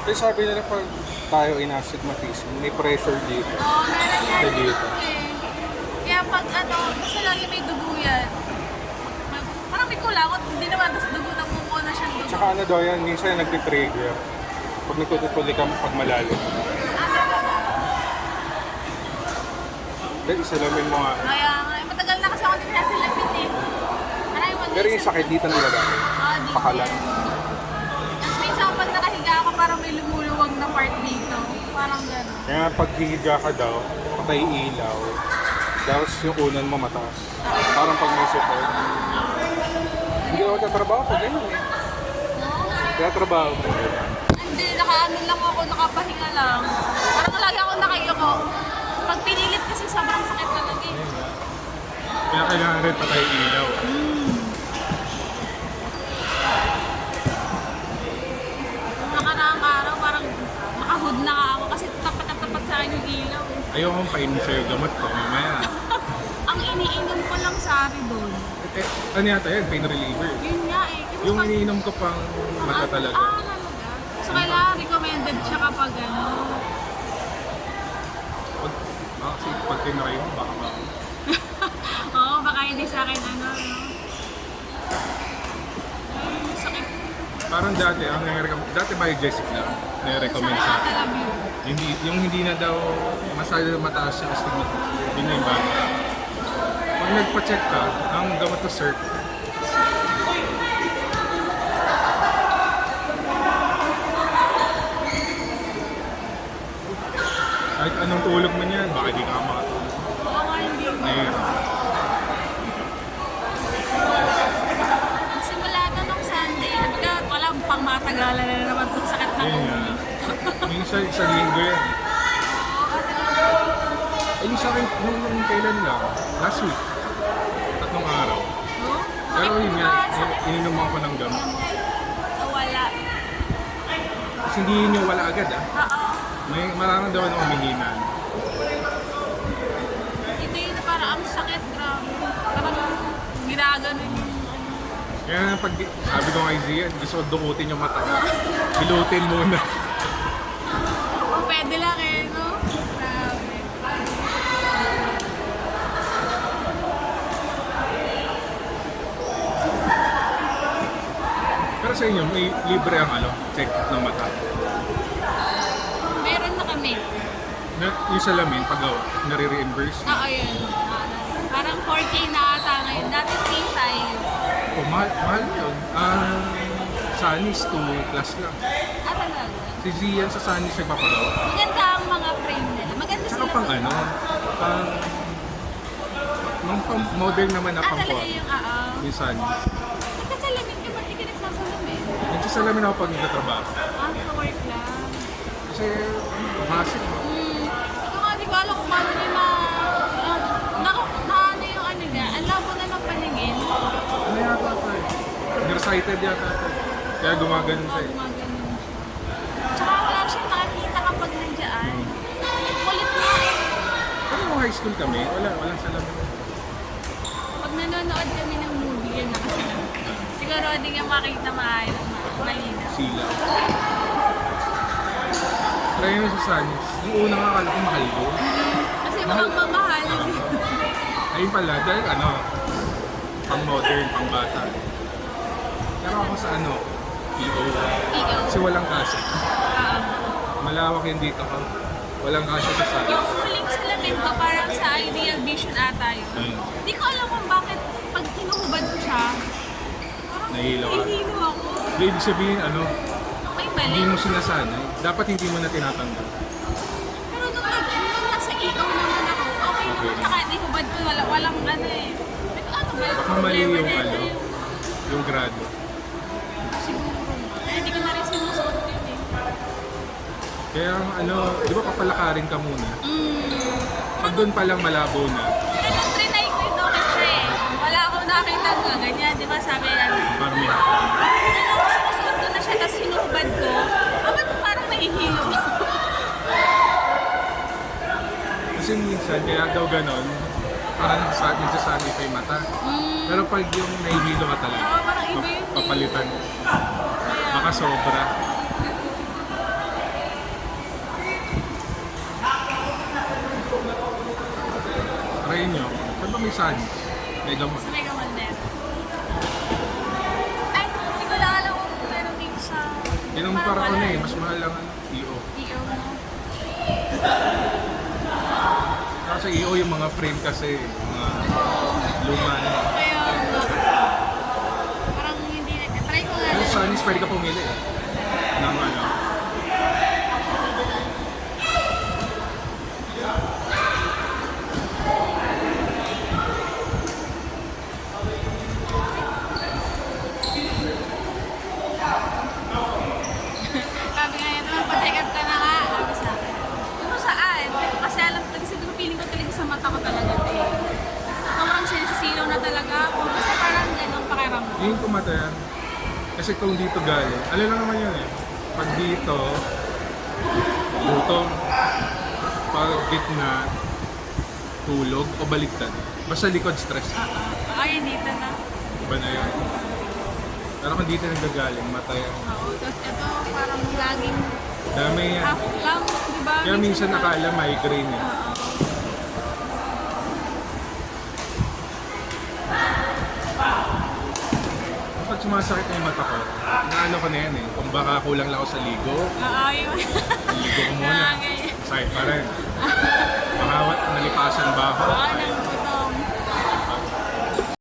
Kaya sabi nila pag tayo in-astigmatism, may pressure dito. Oo, meron yan Sa dito. eh. Kaya pag gusto lagi may dugo yan. Parang may kulangot, hindi naman, tapos dugo na mumuna siyang dugo. Tsaka ano daw yan, minsan nagtitrigger. Pag nagtutuli ka pag malalim. Dahil isalamin mo nga. Kaya nga, matagal na kasi ako din nasa lapit eh. Aray, Pero yung sakit dito nalagamit. Di. Pakalan. Tapos minsan pag nakahiga ako, parang may lumuluwag na part dito. Parang gano'n. Kaya pag hihiga ka daw, patay ilaw. Tapos yung unan mo mataas. Parang pag may support. Hindi ako tatrabaho pag ganyan eh. Kaya trabaho ko. Hindi, nakaano lang ako, nakapahinga lang. Parang lagi ako nakayoko. Pag pinilit kasi sobrang sakit talaga eh. Kaya kailangan rin patay ilaw. Nung nakaraang araw, parang makahood na ako kasi tapat na tapat sa akin yung ilaw. Ayaw kong painom sa'yo gamot ko mamaya. Ang iniinom ko lang sa doon. Eh, ano yata yan? Pain reliever. Yun nga eh. Kasi Yung pag- iniinom ko pang mata talaga. talaga? So kailangan recommended siya kapag Kasi pag tinry mo, baka Oo, baka hindi sa akin Ay, sakit. parang dati, ang dati ba yung Jessica na nire-recommend sa akin. Yung hindi na daw masyado mataas yung astigmatism. Yun na yung bago. Pag nagpa-check ka, ang gamot to CERT. Kahit anong tulog mo niyan, baka di ka makatulog. Oo nga, hindi. Ngayon, Simula na nung Sunday, walang pang matagalan na naman itong sakit na yun nga. Minsan, isang linggo yan. Ay, yung sa akin, nung kailan lang, last week, 3 araw. No? Pero Sakit yun mo nga, ba? Sakit ininom ako ng gamot. wala. Kasi hindi yun yung wala agad ah. Oo. May mararamdaman ako mahina. Ito yun para ang sakit, grabe. Parang ginaganon yung Kaya pag sabi ko kay Zia, gusto ko dukutin yung mata. Hilutin muna. Oh, pwede lang eh, no? Grabe. Pero sa inyo, may libre ang check ng mata. Meron na kami. Yung salamin, pag nare-reimburse. Oo, yun. Parang 4K na ata ngayon. Dati 3.5. Oh, mahal yun. Sunny's 2 plus lang. Talaga. Si Zian sa Sunny's nagpapagawa. Maganda ang mga frame nila. Maganda Saka sila. pang nung pang model naman na pang Talaga yung yung Sunny's. Nagkasalamin ka, ba't di ka nagsasalamin? Nagsasalamin ako pag nagtatrabaho. Sa work lang. Kasi, basic. Ito nga, di ko alam kung paano niya ano yung ano niya. Ang labo na ng paningin. Ano yata ito eh? Nearsighted yata ito. Kaya gumagano siya eh. Gumaganon siya. Tsaka wala siyang nakakita kapag nandiyan. Kulit niya eh. Pero nung high school kami, walang salamin. Pag nanonood kami ng movie, yan nakasalamin. Siguro hindi ka makita maayos, malinaw. Sila. Try mo sa Sunny's. Yung unang akala ko mahal ko. Kasi mukhang mamahal. Ayun pala, dahil pang modern, pang bata. Pero ako sa PO. Ikaw. Kasi walang kasya. Malawak yung dito ko. Walang kasya sa Sunny's. Yung huling salamin ko, parang sa Ideal Vision ata yun. Ayun. Hindi ko alam kung bakit pag kinuhubad ko siya, parang Nahihilo ka. nahihilo ako. Ibig sabihin, May mali. hindi mo sinasanay. Dapat hindi mo na tinatanggap. Pero nung nasa ikaw naman ako, okay naman siya kahit ihubad ko, walang ano eh. Sabi ko, ano ba yung Baka mali problema yung nito? yung grado. Siguro. Kaya hindi ko na rin sinusuot yun eh. Kaya di ba papalakarin ka muna? Pag doon pa lang malabo na, Pero trinay ko yung okay siya eh. Wala akong nakakita nga ganyan, di ba sabi parang may Pero sinusuot ko na siya, tapos hinuhubad ko, ba't parang nahihilo? Kasi minsan, kaya daw ganon, parang nagsasabi pa yung mata. Pero pag yung nahihilo ka talaga, Oo, parang iba yun eh. papalitan. Kaya, Baka sobra. Ano ba may Sunny? Mega Mall. Sa Mega Mall din. Ay, hindi ko lang alam kung meron dito sa... Yun ang para ko na eh, mas mahal lang ang EO. EO, no? Kasi EO yung mga frame kasi, mga luma na. Kaya, parang hindi na... Try ko nga. Yung Sunny's pwede ka pumili eh. Ng ano. Sabi nga yun, mag-check up ka na nga. Sabi sa akin. Ano saan? Kasi alam ko, kasi feeling ko talaga sa mata ko talaga. Sobrang sensisilaw na talaga ako. Kasi parang ganun pakiramdam. Yung kumata yan. Kasi kung dito galing, ano lang naman yun eh. Pag dito, gutom. Pag gitna, tulog o baliktad. Basta likod stress. Ay, dito na. Iba na yun. Pero kung dito nanggagaling, mata yan. Oo, tapos ito parang laging Dami yan. half lang, di ba? Kaya minsan nakala migraine eh. Kapag sumasakit na yung mata ko, naano ko na yan eh. Kung baka kulang lang ako sa ligo, Oo, yun. ligo ko muna. Ganyan. Sakit pa rin. Baka nalipasan ba ako? Oo,